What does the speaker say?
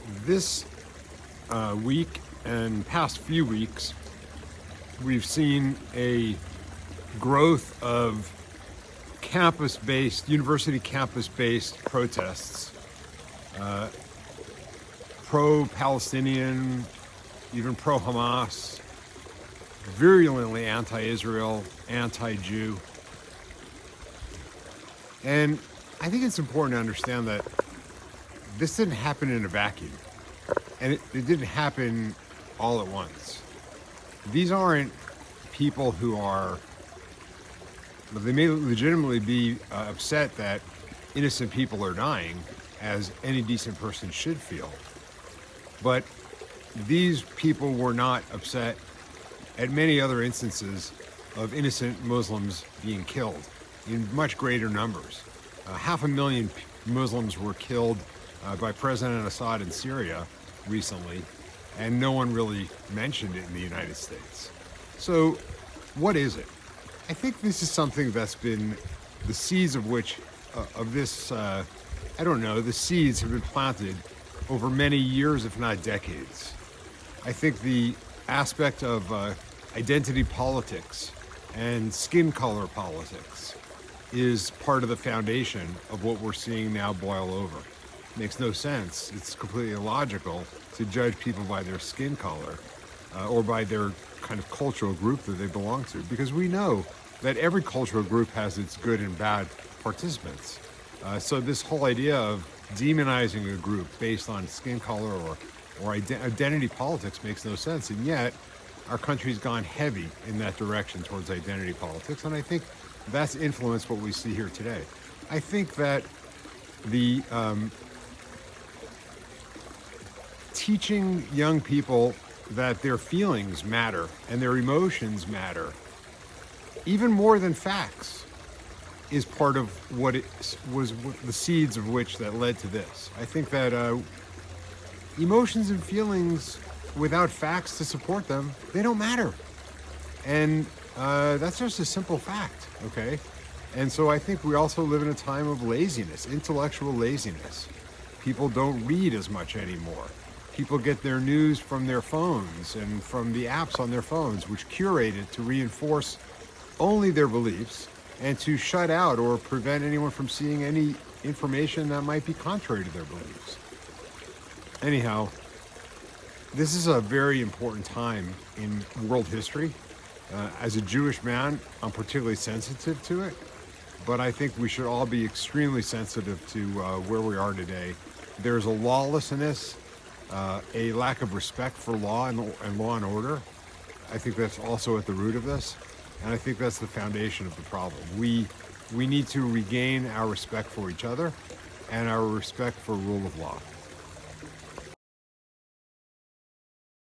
This week and past few weeks, we've seen a growth of university campus-based protests, pro-Palestinian, even pro-Hamas, virulently anti-Israel, anti-Jew. And I think it's important to understand that this didn't happen in a vacuum, and it didn't happen all at once. These aren't people who they may legitimately be upset that innocent people are dying, as any decent person should feel. But these people were not upset at many other instances of innocent Muslims being killed in much greater numbers. 500,000 Muslims were killed by President Assad in Syria recently, and no one really mentioned it in the United States. So what is it? I think this is something that's been the seeds of which, the seeds have been planted over many years, if not decades. I think the aspect of identity politics and skin color politics is part of the foundation of what we're seeing now boil over. Makes no sense. It's completely illogical to judge people by their skin color or by their kind of cultural group that they belong to, because we know that every cultural group has its good and bad participants. So this whole idea of demonizing a group based on skin color or identity politics makes no sense. And yet our country's gone heavy in that direction towards identity politics. And I think that's influenced what we see here today. I think that the teaching young people that their feelings matter and their emotions matter, even more than facts, is part of what it was, the seeds of which that led to this. I think that emotions and feelings without facts to support them, they don't matter. And that's just a simple fact, okay? And so I think we also live in a time of laziness, intellectual laziness. People don't read as much anymore. People get their news from their phones and from the apps on their phones, which curate it to reinforce only their beliefs and to shut out or prevent anyone from seeing any information that might be contrary to their beliefs. Anyhow, this is a very important time in world history. As a Jewish man, I'm particularly sensitive to it, but I think we should all be extremely sensitive to where we are today. There's a lawlessness, a lack of respect for law and law and order. I think that's also at the root of this, and I think that's the foundation of the problem. We need to regain our respect for each other and our respect for rule of law.